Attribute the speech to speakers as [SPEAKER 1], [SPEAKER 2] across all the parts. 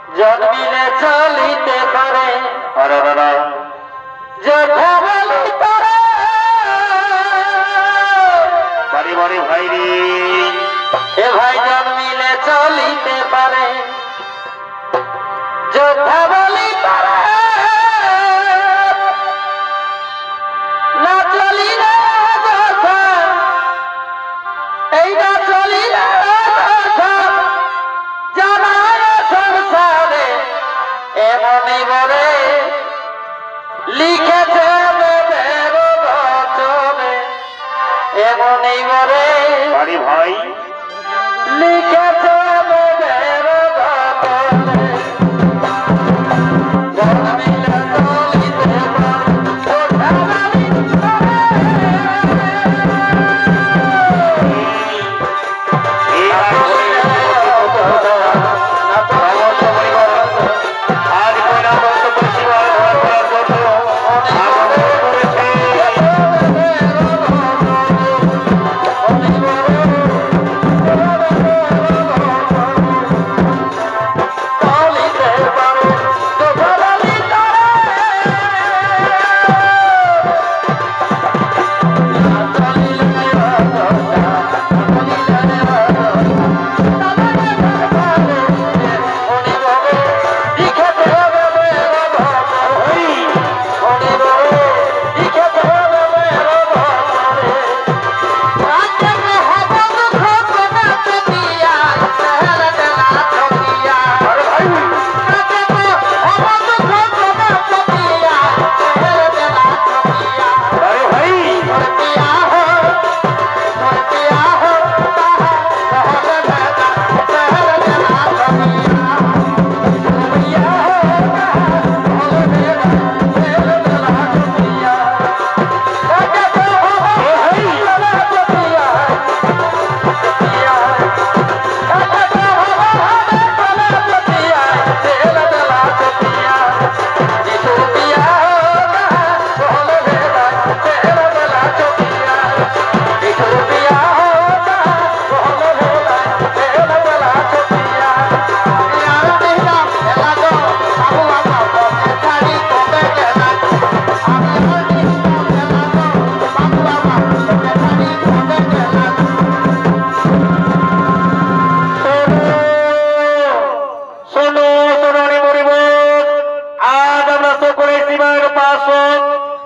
[SPEAKER 1] জন্মিলে চলিতে পারে
[SPEAKER 2] বাড়ি বাড়ি ভাই রে
[SPEAKER 1] এ ভাই জন্মিলে চলিতে পারে যোদ্ধা বলি পারে না চলিলে যোদ্ধা এই না চলিলে জানায় সংসারে এমনই বলে লিখেছে বেদের বচনে এমনই বলে
[SPEAKER 2] বাড়ি ভাই
[SPEAKER 1] লিখেছে বেদের বচনে জন্মিলে চলিতে পারে যোদ্ধা বলি পারে
[SPEAKER 2] আজ কৈলাসস্থ পশ্চিমবঙ্গ ধরা করার জন্য আগমন করেছে।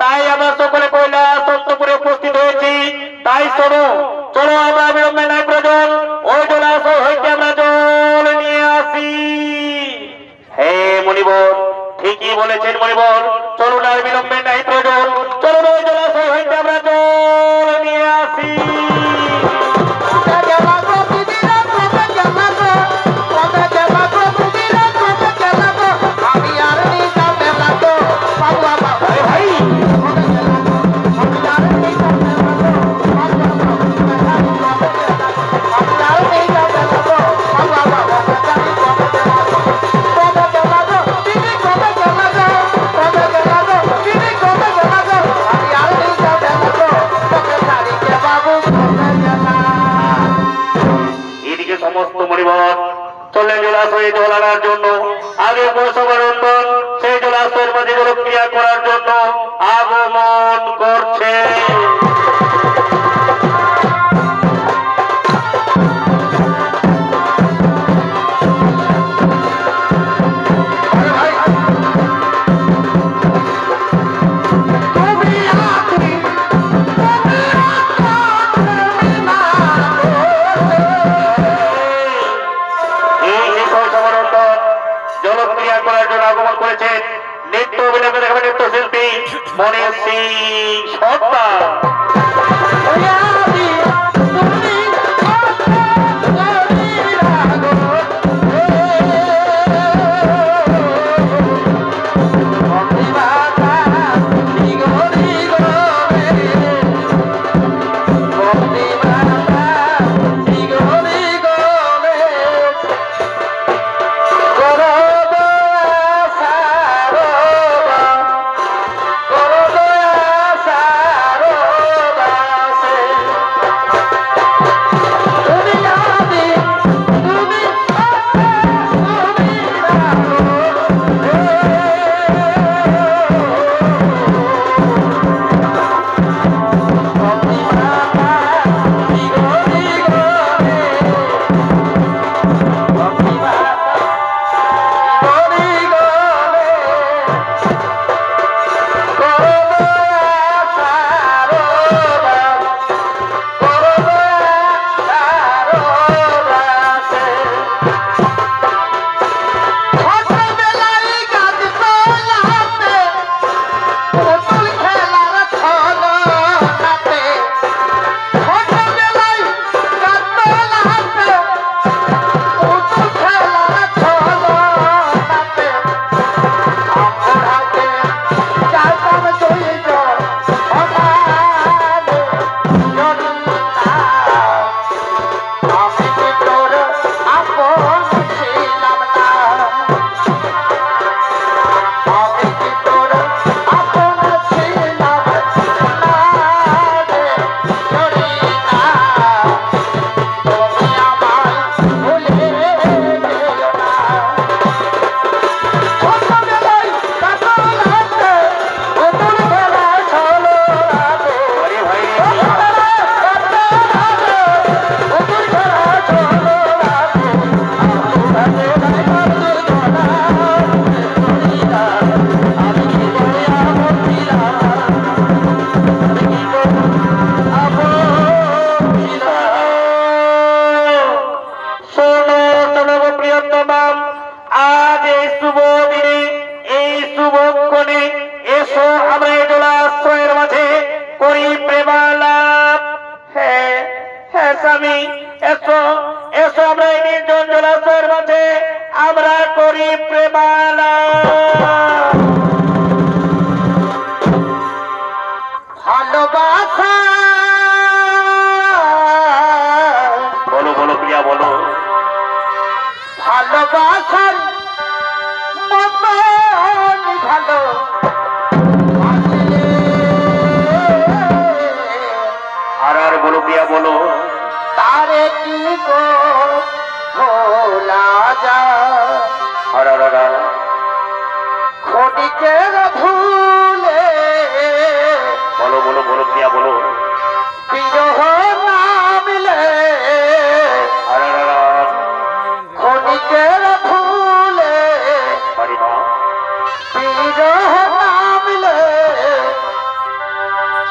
[SPEAKER 2] তাই আমরা সকলে কৈলাস অন্তপুরে উপস্থিত হয়েছি। তাই চলো চলো আমরা বিলম্বে নাই প্রয়োজন, ওই জলাশয় হইতে আমরা জল নিয়ে আসি। হে মণিবর, ঠিকই বলেছেন মণিবর, চলুন আর বিলম্বে নাই প্রয়োজন, চলুন ওই জলাশয় হইতে আমরা জল নিয়ে আসি। সমস্ত মণিবর চলে জলাশয়ে জল আনার জন্য, আগে বৈষ্ণবরন্দন সেই জলাশয়ের মাঝে জলক্রিয়া করার জন্য আগমন করছে। জলক্রিয়া করার জন্য আগমন করেছেন নৃত্য অভিনয় দেখাবেন নৃত্যশিল্পী মনির সিং সর্দার। আমি। এসো এসো আমরা এই নির্জন জলাশয়ের মাঝে আমরা করি প্রেমালাপ।
[SPEAKER 1] ভালোবাসা
[SPEAKER 2] বলো বলো প্রিয়া বলো।
[SPEAKER 1] ভালোবাসার মতন ভালো
[SPEAKER 2] আর বলো প্রিয়া বলো।
[SPEAKER 1] তারে কি গো ভোলা যায়
[SPEAKER 2] আর
[SPEAKER 1] ক্ষণিকের ভুলে
[SPEAKER 2] বলো বলো বলো প্রিয়া বলো।
[SPEAKER 1] বিরহ নামিলে
[SPEAKER 2] আর
[SPEAKER 1] ক্ষণিকের ভুলে
[SPEAKER 2] পারি না।
[SPEAKER 1] বিরহ নামিলে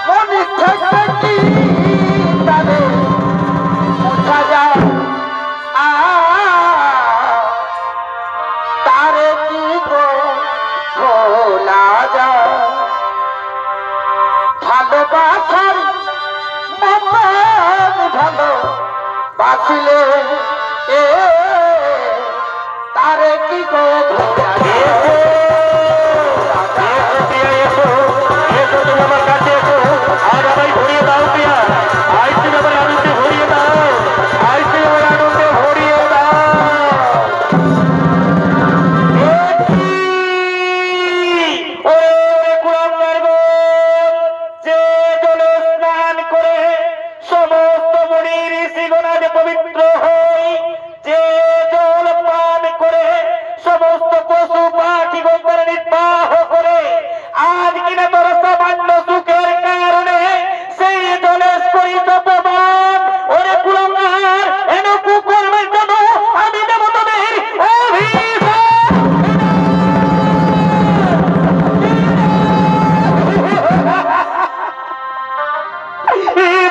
[SPEAKER 1] মনে থেকে কি তারে বোঝা যায় তারে কি গো ভোলা যায় ভালোবাসার মতন ভালো বাঁচিলে তারে কি গো ভোলা যায়
[SPEAKER 2] পবিত্র হই, যে জল পান করে সমস্ত পশু পাখি গন্ধের নির্বাহ করে, আজ কিনা তোর সামান্য সুখের কারণে সেই জলের করিত প্রমাণ। ওরে কুলাঙ্গার, এন কুকর্মের জন্য আমি দেব তোদের অভিশাপ।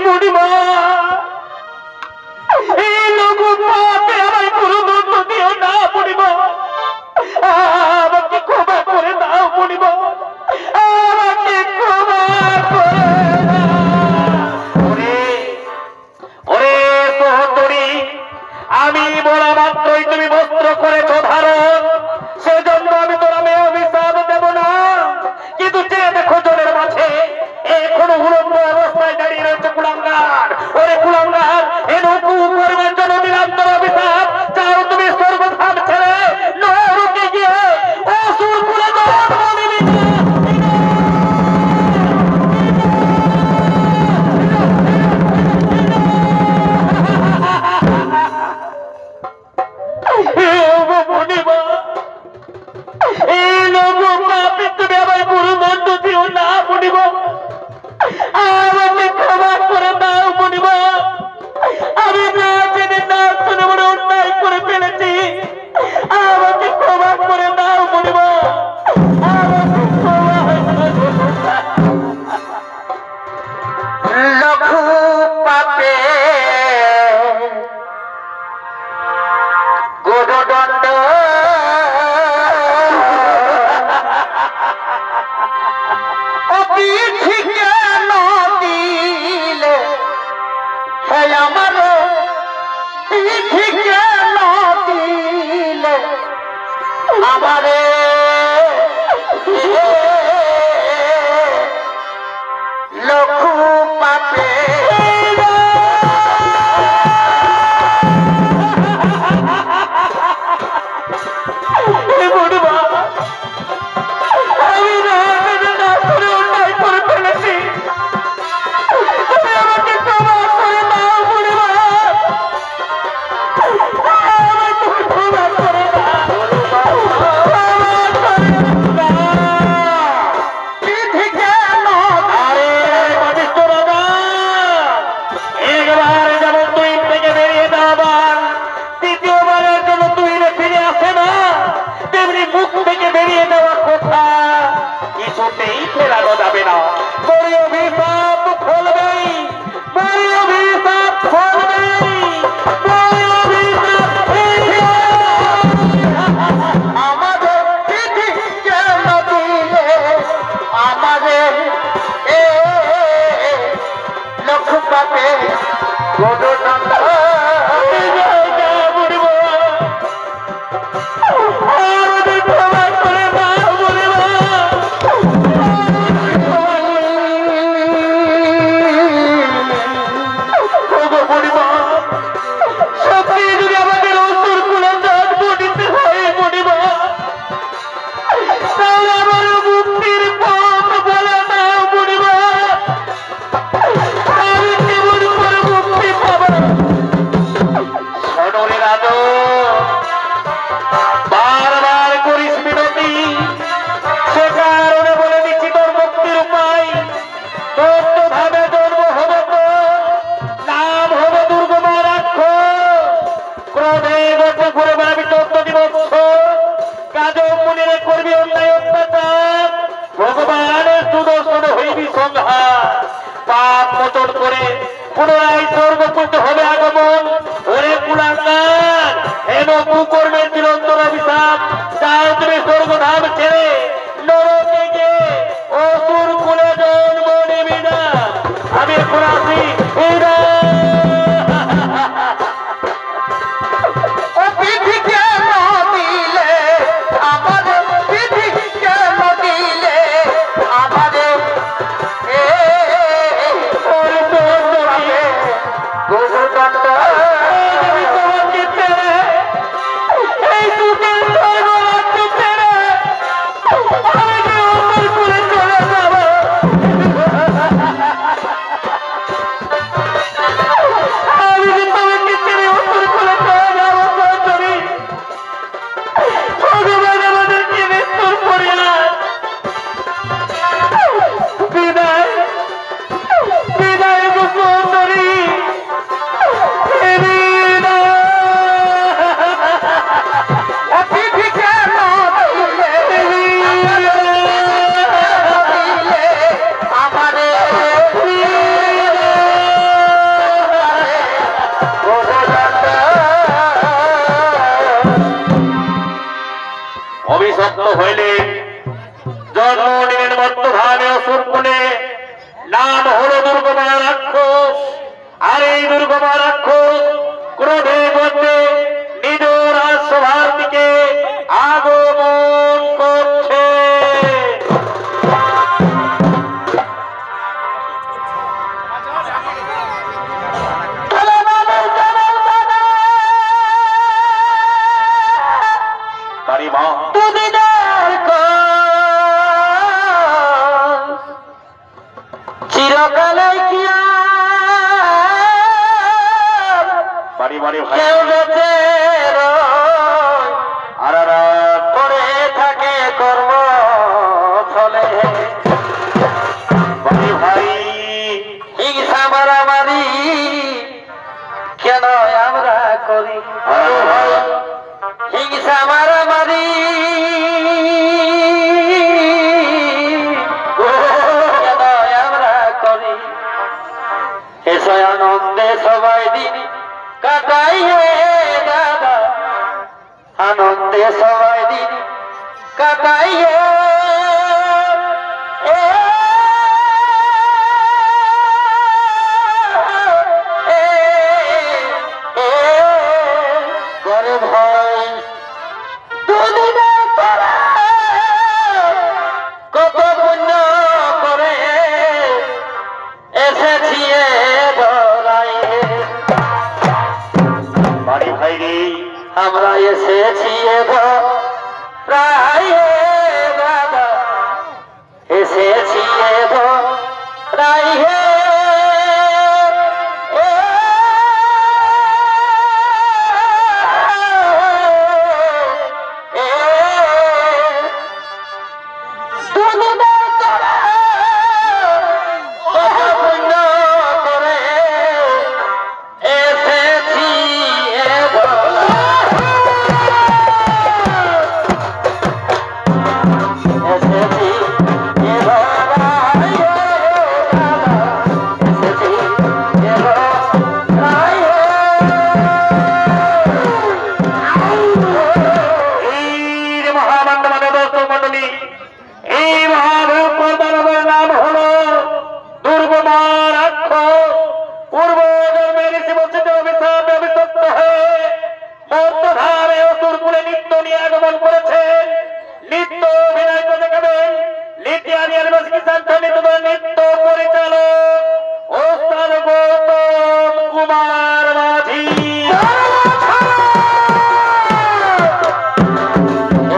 [SPEAKER 2] বুড়িমা, এই লোক পাপে আমায় পুরো দণ্ড দিও না বুড়িমা, আমাকে ক্ষমা করে দাও বুড়িমা, আমাকে ক্ষমা করে দাও। ওরে ওরে সহোদরী, আমি বলা মাত্রই তুমি বস্ত্র করেছ ধারণ, সেজন্য আমি তোর মেয়ে অভিশাপ দেব না। কিন্তু যে দেখো জলের মাঝে এখনো উলম্ব অবস্থায় দাঁড়িয়ে রয়েছে কুলাঙ্গার। ওরে কুলাঙ্গার, এরকম করবেন জন্য দিলাম তোর অভিশাপ। চাও তুমি সর্বধাম ছেড়ে নরকে গিয়ে অসুর কুলে জন্ম নিবি না। এই লোক পাপে তুমি আমার পুরো দণ্ড দিও না বুড়িমা, আমাকে ক্ষমা করে দাও বুড়িমা। আমি না জেনে না শুনে বড় অন্যায় করে ফেলেছি, আমাকে ক্ষমা করে দাও বুড়িমা, আমাকে ক্ষমা করে দাও।
[SPEAKER 1] লঘু পাপে গুরুদণ্ড অপিঠিকে নদিলে হে আমার পিঠিকে নদিলে আমারে লঘু পাপে
[SPEAKER 2] বুড়িমা, আমি না জেনে না শুনে অন্যায় করে ফেলেছি, তুমি আমাকে ক্ষমা করে দাও বুড়িমা, আমাকে ক্ষমা করে দাও, ক্ষমা করে দাও।
[SPEAKER 1] পিঠিকে
[SPEAKER 2] আরে বলিষ্ঠ রাজা, একবার যেমন তুই থেকে বেরিয়ে যাবার, দ্বিতীয়বারের জন্য তুই ফিরে আসে না, তেমনি মুখ থেকে বেরিয়ে ভগবানের সুদর্শন হইবি সংহার পাপ মোচন করে পুনরায় স্বর্গপুত হবে আগমন। ওরে কুলাঙ্গার হেন কুকর্মের চিরন্তন অভিশাপ, যাও তুমি স্বর্গধাম ছেড়ে নরকে গিয়ে অসুর কুলে জন্ম নিবি না। আমি এখন আসি। অভিশপ্ত হইলে জন্ম নিলেন বর্তমানে অসুর কুলে, নাম হলো দুর্গমা রাক্ষস। আর এই দুর্গমা রাক্ষস ক্রোধে গর্বে নিজ রাজসভার দিকে আগমন করছে। বাড়ি মা
[SPEAKER 1] চিরকালে কি
[SPEAKER 2] বাড়ি বাড়ি ভাই
[SPEAKER 1] কেউ বেঁচে আর পড়ে থাকে কর্ম ফলে
[SPEAKER 2] বাড়ি ভাই
[SPEAKER 1] হিংসা মারামারি কেন আমরা করি? হিংসা মারামারি কেন আমরা করি? এসে আনন্দে সবাই দিন কাটাইয়ে দাদা, আনন্দে সবাই দিন কাটাইয়ে করে ভয় দুদিনে তারা কত পুণ্য করে এসেছি ধরাইয়ে।
[SPEAKER 2] বাড়ি ভাই রে
[SPEAKER 1] আমরা এসেছি প্রায় দাদা, এসেছি প্রায়
[SPEAKER 2] নৃত্য পরিচালক ওস্তাদ গৌতম কুমার মাঝি।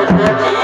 [SPEAKER 1] এসেছি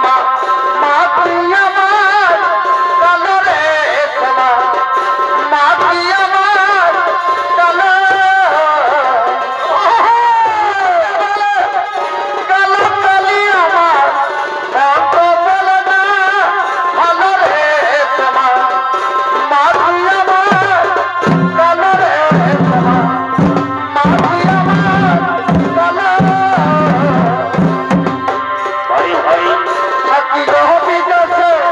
[SPEAKER 1] শ্যামা মা তুই আমার কালো রে শ্যামা মা তুই আমার কালো কালো কালি আমার কত বলে না ভালো রে শ্যামা মা তুই আমার কালো রে শ্যামা মা তুই আমার কালো
[SPEAKER 2] হরি হরি
[SPEAKER 1] থাকি রহবি দেশে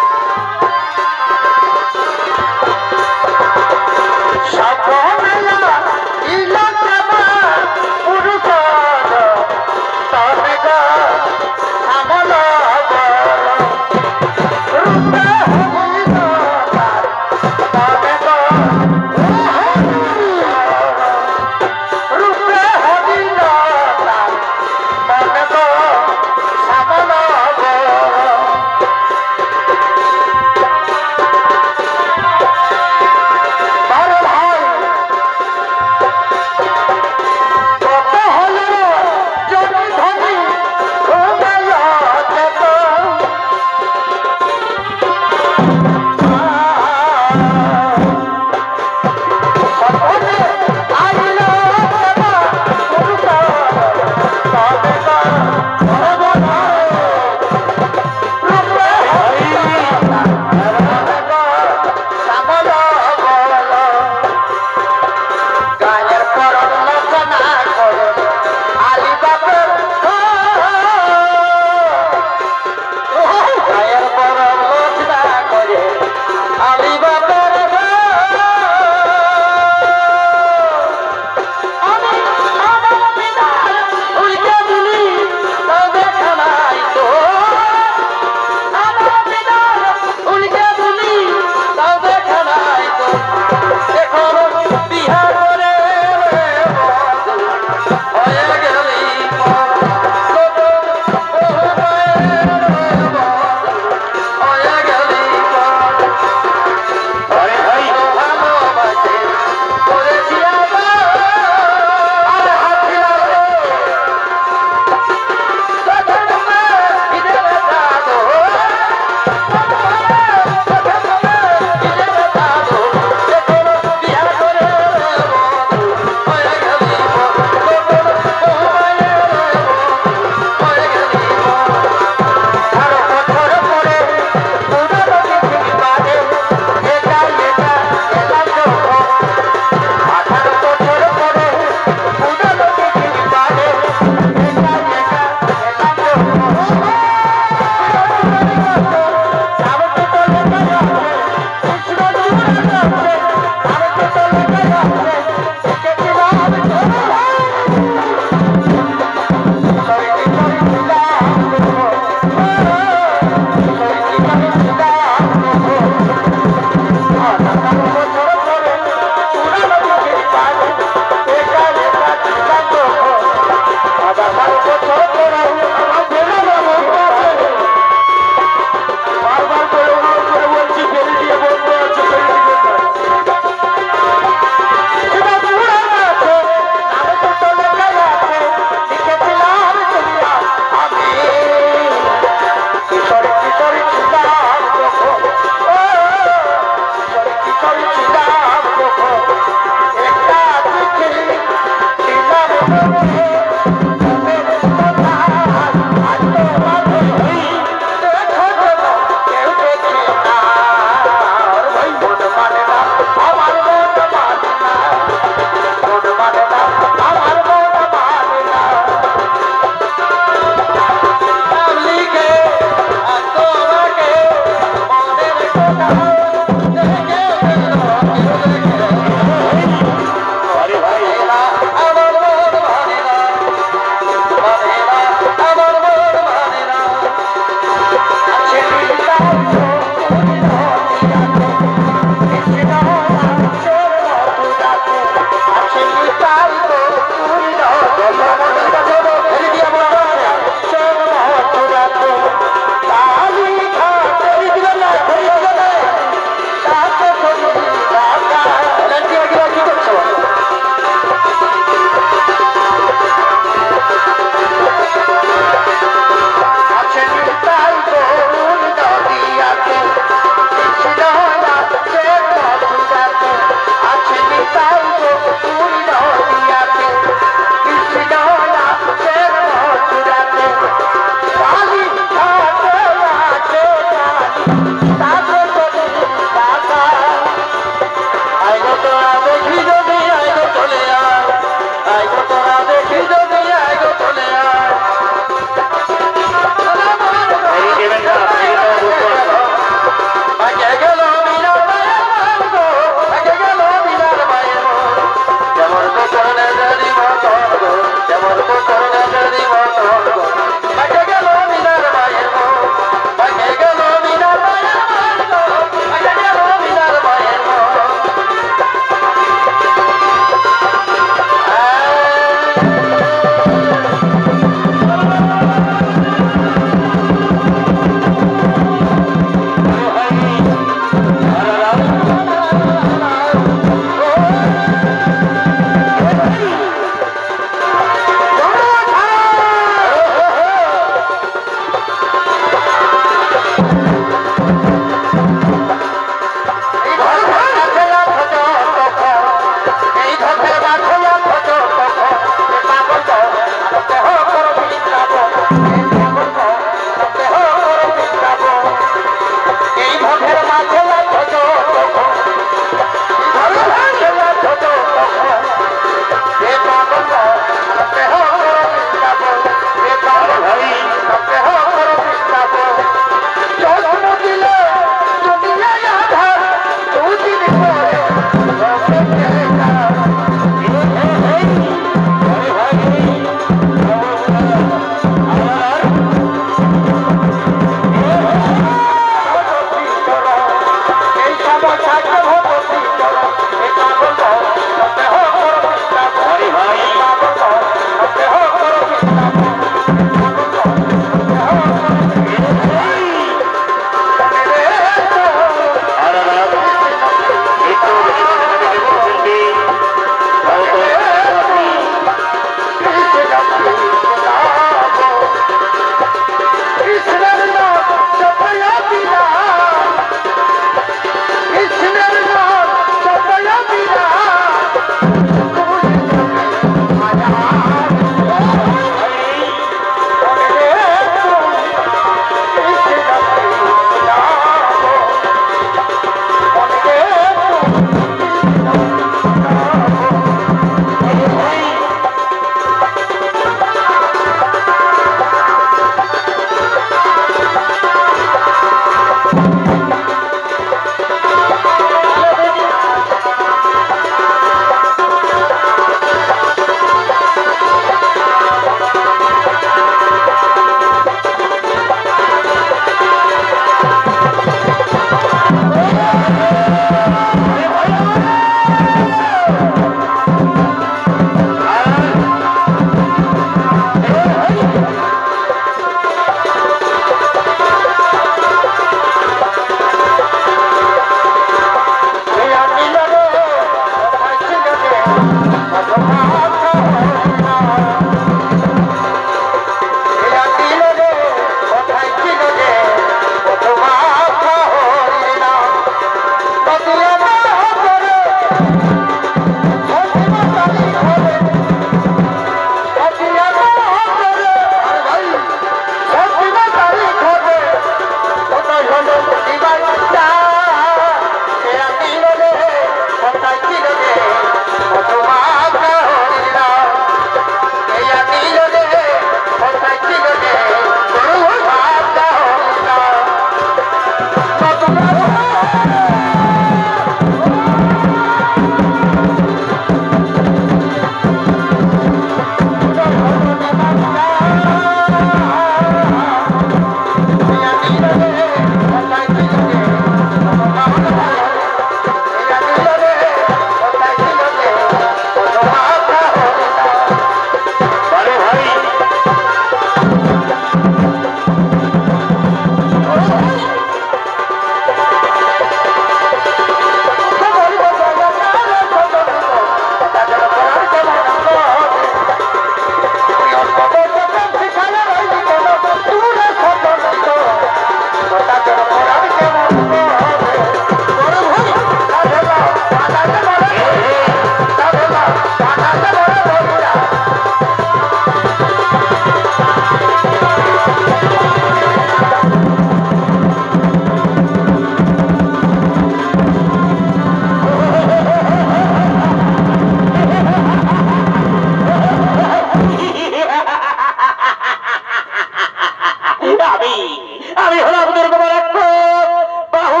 [SPEAKER 2] আমি হলাম দুর্গম রাক্ষস বাহু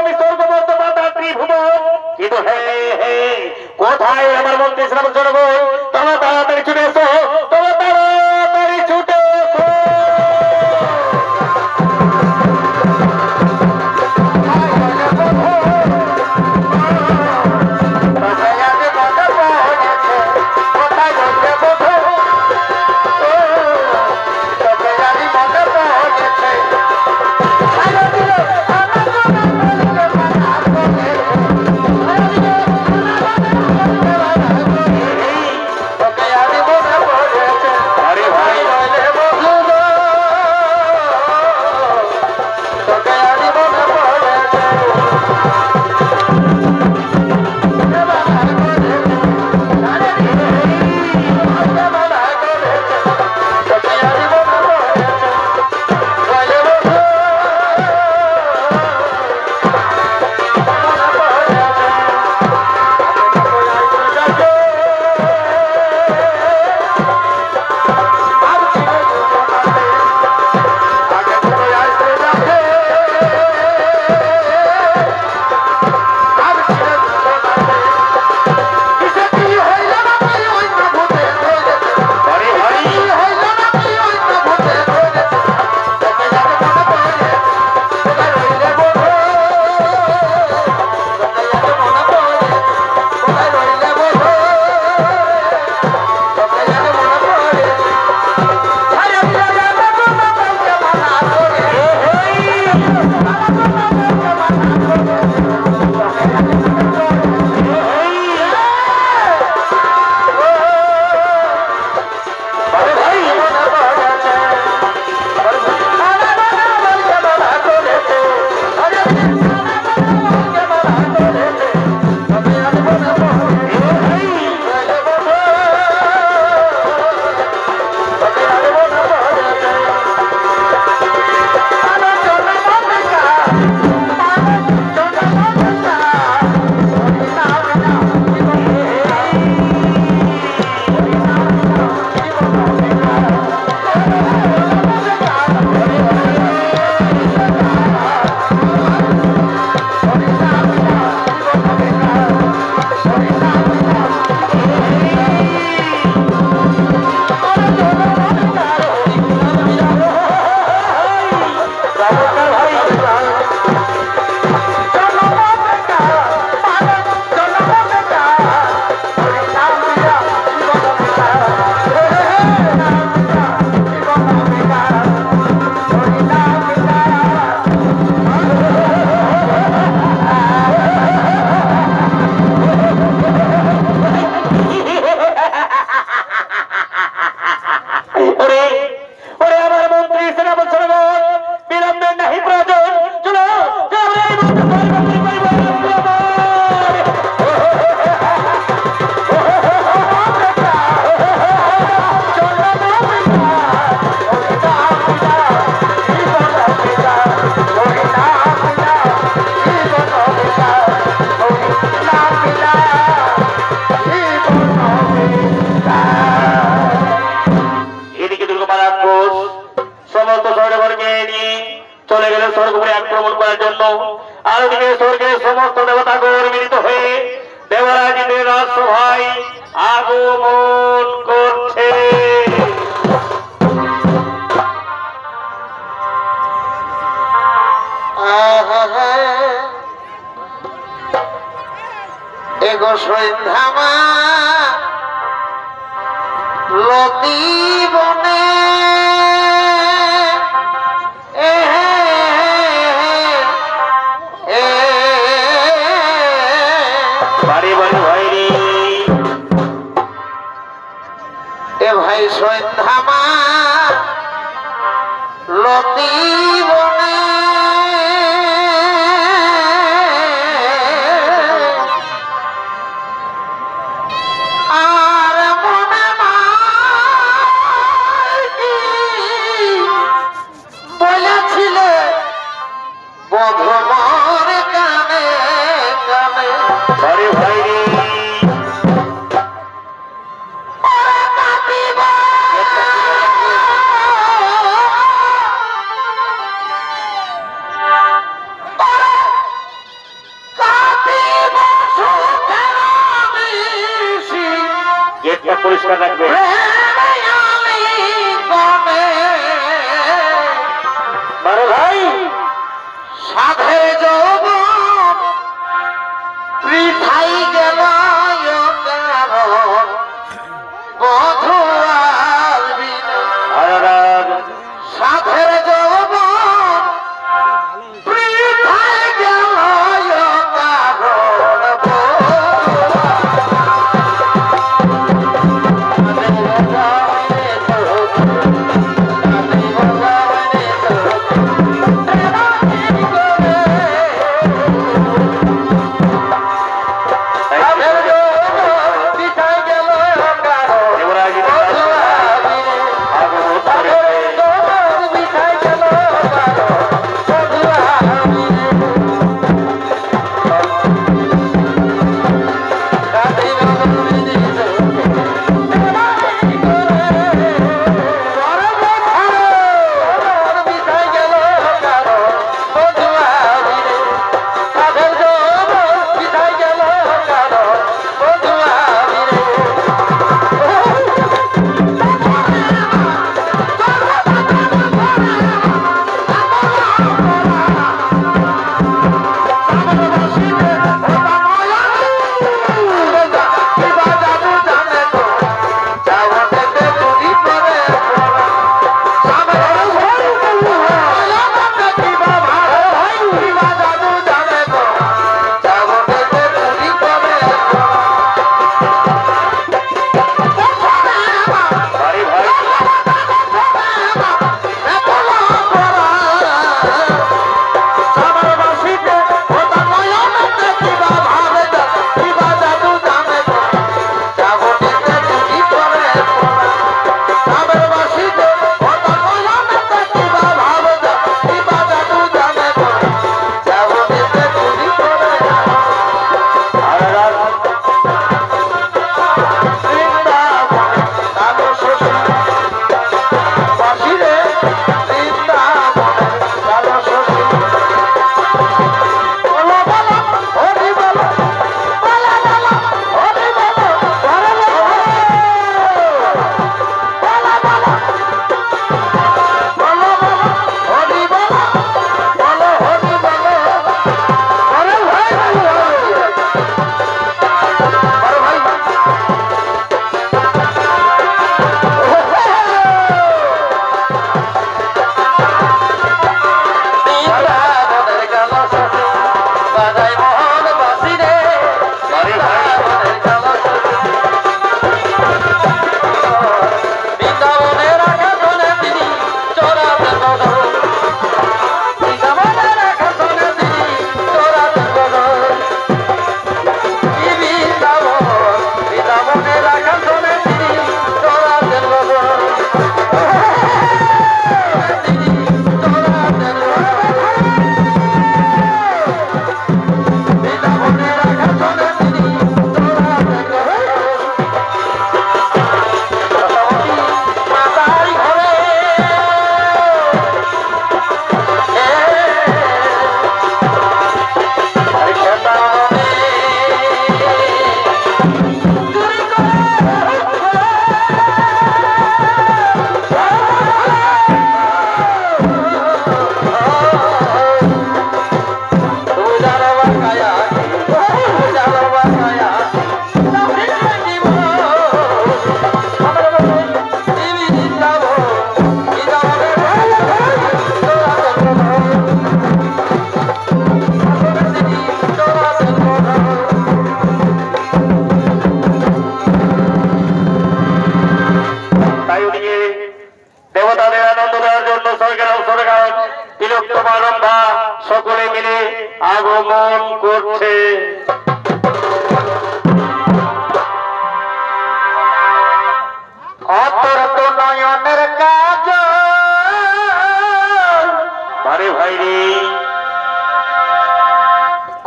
[SPEAKER 2] আমি স্বর্গবদ্ধ মাতা ত্রিভুবন কিন্তু হে হে কোথায় আমার মন্ত্রী শ্রাবণ জনগণ তোমরা তাড়াতাড়ি ছুটে এসো তোমরা তাড়াতাড়ি ছুটে এসো সমস্ত দেবতাগণ মিলিত হয়ে দেবরাজদের রাজসভায় আগমন করছে।
[SPEAKER 1] এগো সন্ধ্যামা লতি বনে ভাই সন্ধ্যামা লতি বনে আর মনে কি
[SPEAKER 2] পরিষ্কার রাখবে। বড় ভাই
[SPEAKER 1] সাধে যৌবন পৃথাই গেল কারণ বধু আলবিন
[SPEAKER 2] আয়ারাজ
[SPEAKER 1] সাধের যৌবন পৃথাই গেল কারণ
[SPEAKER 2] সকলে মিলে আগমন করছে।
[SPEAKER 1] অতর্ক নয়নের কাজ
[SPEAKER 2] আরে ভাই রে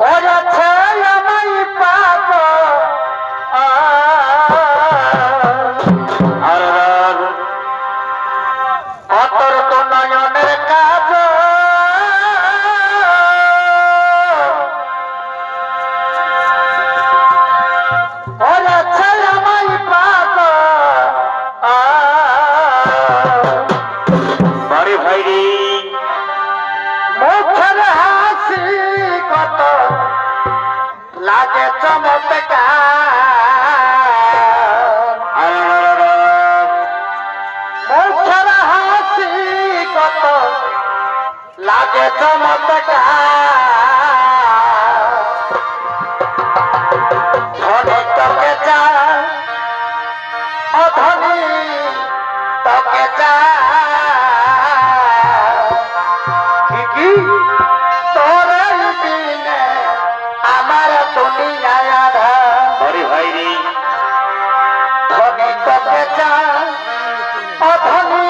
[SPEAKER 1] করেছে আমায় পাপ
[SPEAKER 2] আর
[SPEAKER 1] অতর্ক নয়নের কাজ লাগে চমৎকার মুখের হাসি কত লাগে চমৎকার ধনী তোকে যা অধনী তোকে যা কি তোর বিনে আমার দুনিয়ায় আধার
[SPEAKER 2] হরি ভাই রে
[SPEAKER 1] ধনী তোকে যা অধনী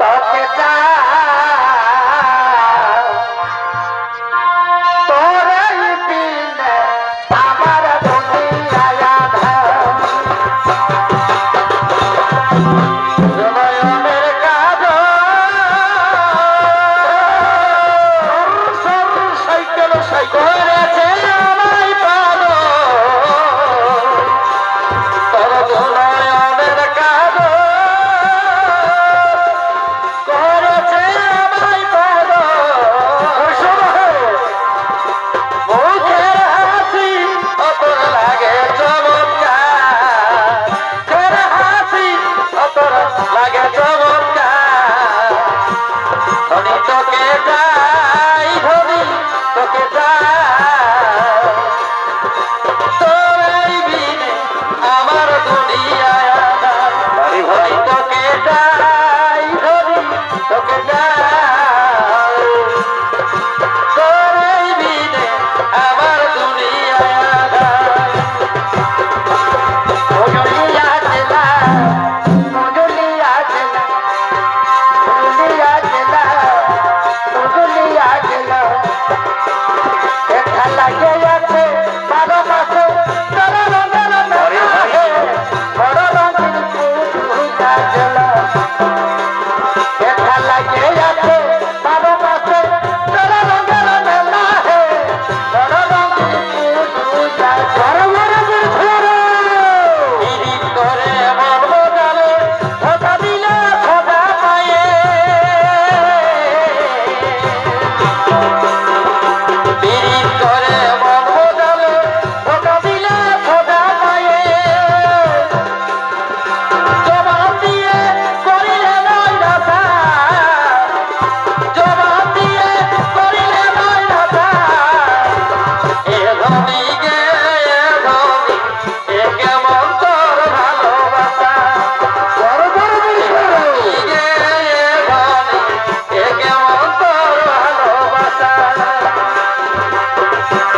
[SPEAKER 1] তোকে যা তোর বিনে আমার দুনিয়ায় আধার জনয়নের কাজল সাইকেল করেছে আমায় পাগল তোর জনয়নের কাজল করেছে আমায় পাগল মুখের হাসি অতর লাগে চমৎকার তোর হাসি অতর লাগে চমৎকার ধনী তোকে যাই ধনী তোকে যাই তোর এই বিনে আমার দুনিয়ায় আধার
[SPEAKER 2] হরি ভাই
[SPEAKER 1] ধনী তোকে যাই ধনী তোকে যাই তোর এই বিনে আমার দুনিয়ায় আধার মজুলিয়া জেলা মজুলিয়া জেলা পুরুলিয়া জেলা পুরুলিয়া জেলা দেখা লাগে আছে 12 মাসে তোর রঙের মেলা হে বড় রঙিন পুরুলিয়া জেলা দেখা লাগে আছে 12 মাসে তোর রঙের মেলা হে বড় রঙিন পুরুলিয়া জেলা পিরিত করে মন বদলে ধোকা দিলে খোদা পায়ে পিরিত করে মন বদলে ধোকা দিলে খোদা পায়ে জবাব দিয়ে করিলে নয় রাধা জবাব দিয়ে করিলে নয় রাধা এ ধনী গে এ ধনী এ কেমন তোর ভালোবাসা বড় বড় ধনী গে এ ধনী এ কেমন তোর ভালোবাসা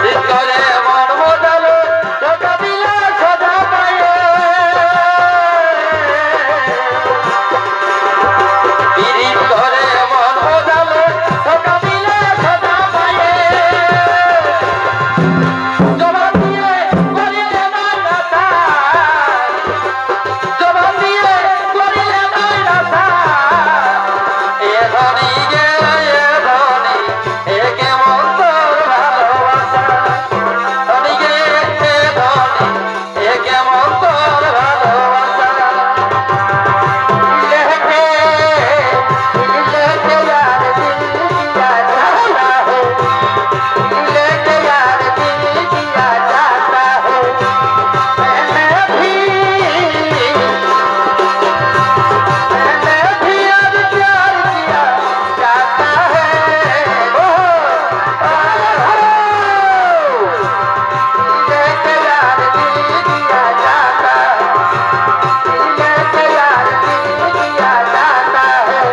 [SPEAKER 1] দিন করে মন বদলে ধোকা দিলে খোদা পায়ে পিরিত করে মন বদলে ধোকা দিলে খোদা পায়ে জবাব দিয়ে করিলে নয় রাধা জবাব দিয়ে করিলে নয় রাধা এ ধনী গে এ ধনী এ কেমন তোর ভালোবাসা ধনী গে এ ধনী এ কেমন তোর ভালোবাসা लेके यार दिल किया जाता है लेके यार दिल किया जाता है मैंने भी अब प्यार किया जाता है लेके यार दिल किया जाता है लेके यार दिल किया जाता है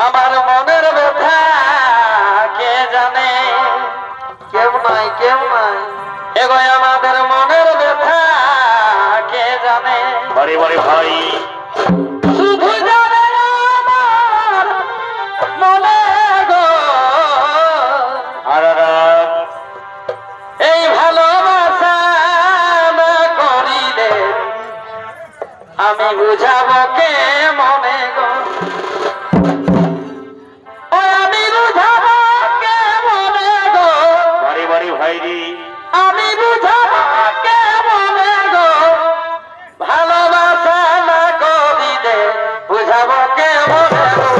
[SPEAKER 1] আমার মনের ব্যথা কে জানে, কেউ নাই কেউ নাই, এগো আমাদের মনের ব্যথা কে জানে।
[SPEAKER 2] বাড়ি বাড়ি ভাই
[SPEAKER 1] শুধু জানে আমার মনে গো,
[SPEAKER 2] আর
[SPEAKER 1] এই ভালোবাসা না করিলে আমি বুঝাবো কে মনে গো, ও আমি বুঝাবো কে মনে গো,
[SPEAKER 2] বাড়ি বাড়ি ভাই রে
[SPEAKER 1] আমি বুঝাবো কে মনে গো, ভালোবাসা না করিলে বুঝাবো কে মনে গো।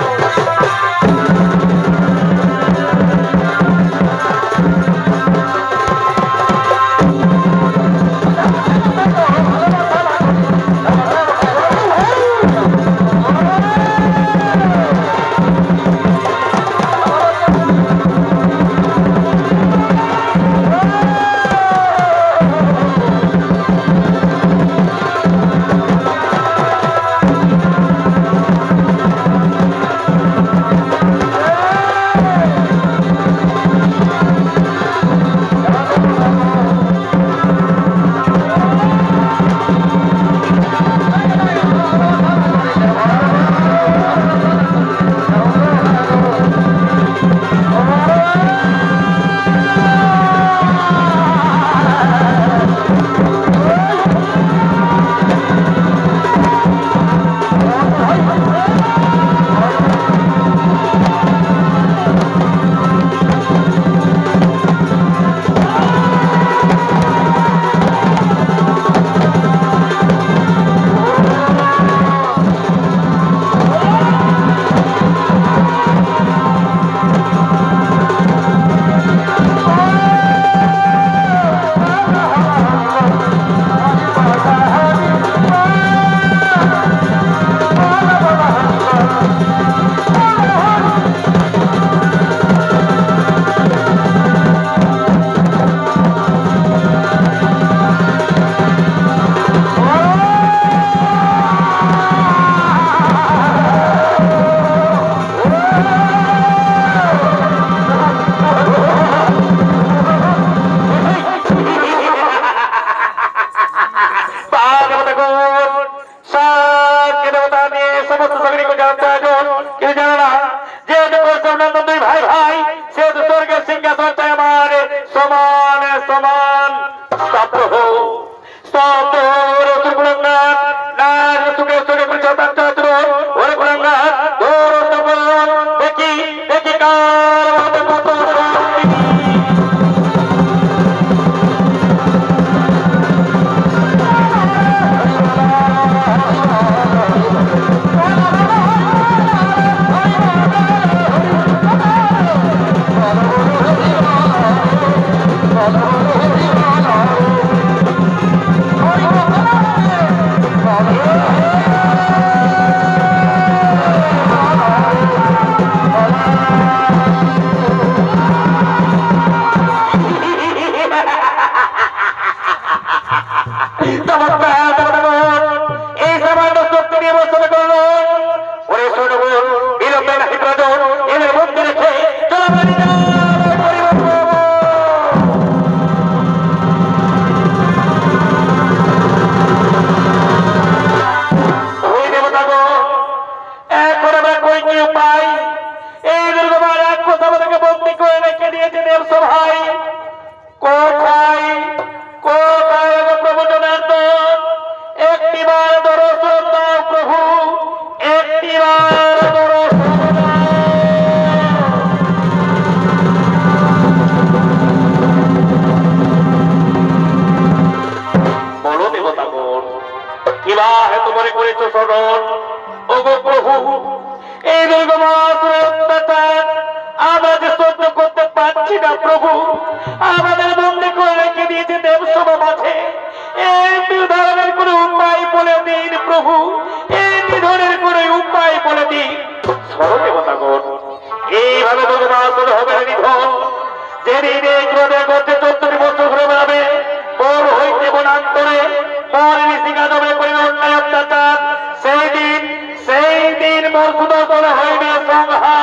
[SPEAKER 2] সেই দিন মোর সুদর্শন হইবে সংহার।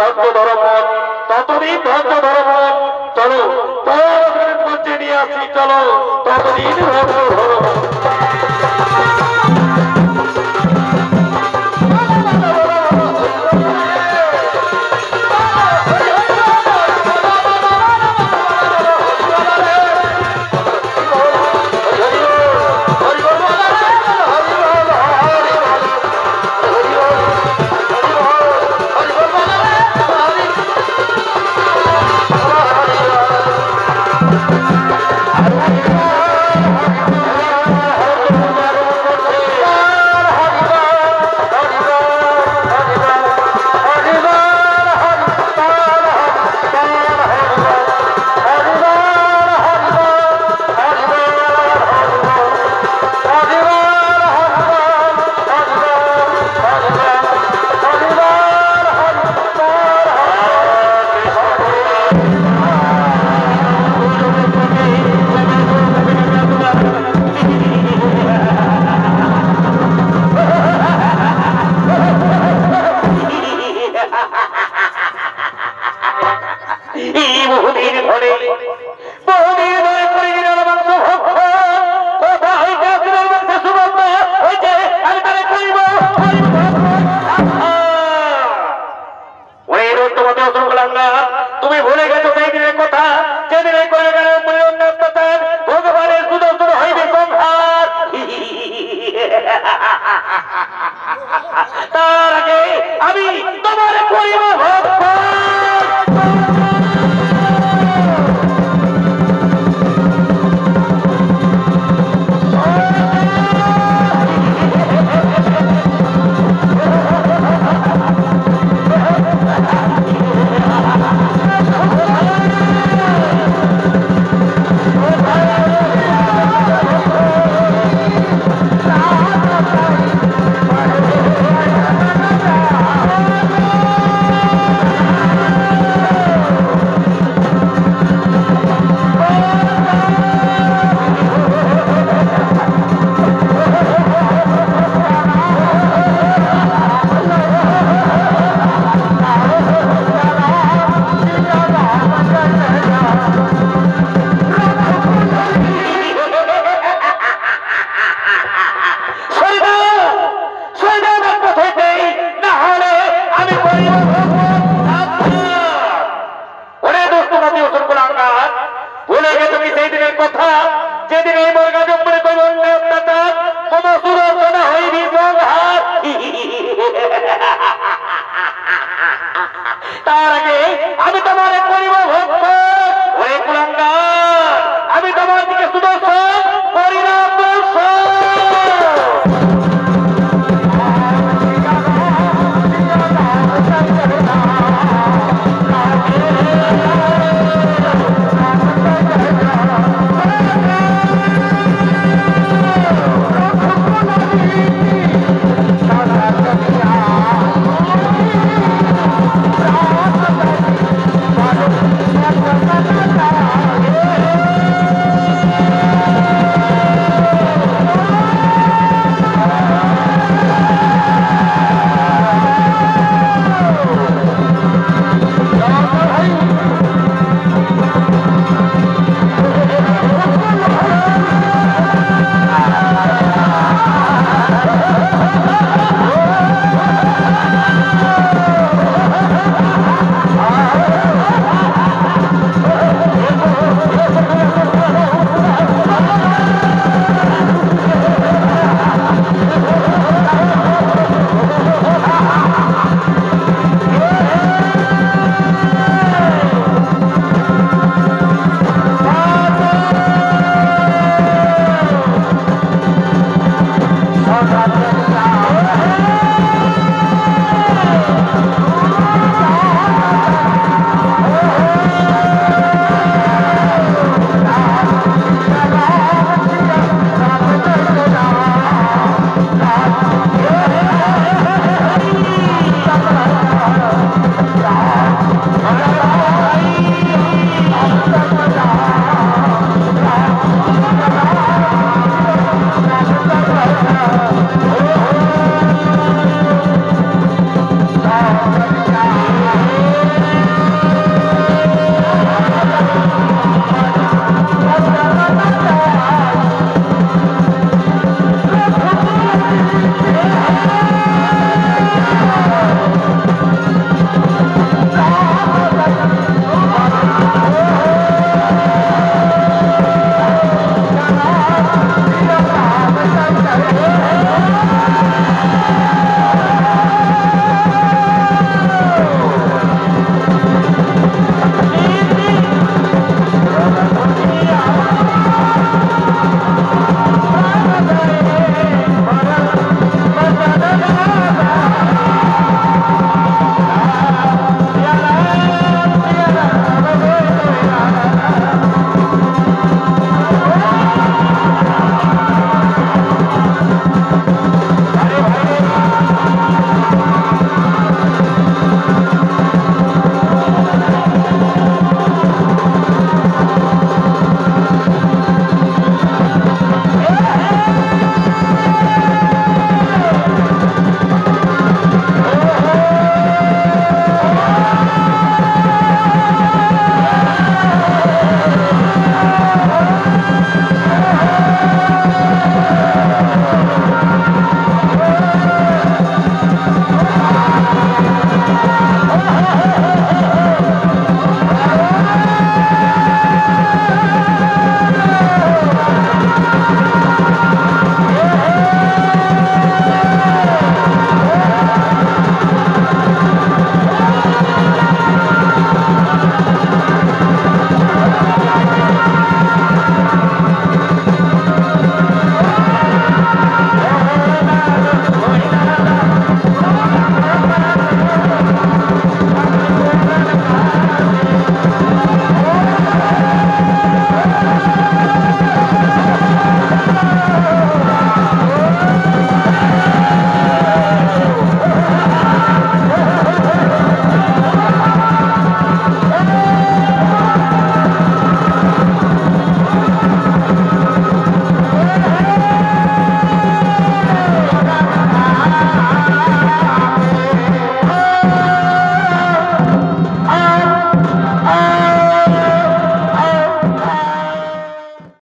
[SPEAKER 2] ধৈর্য ধর্ম ততদিন ধৈর্য ধর্ম চলো মঞ্চে নিয়ে আসি চলো ততদিন ধৈর্য ধর্ম তুমি ভুলে গেছো সেই দিনের কথা যেদিনে করে গেল ভগবানের সুদর্শন হইবে সংহার তার আগে আমি তোমার করিব ভগবান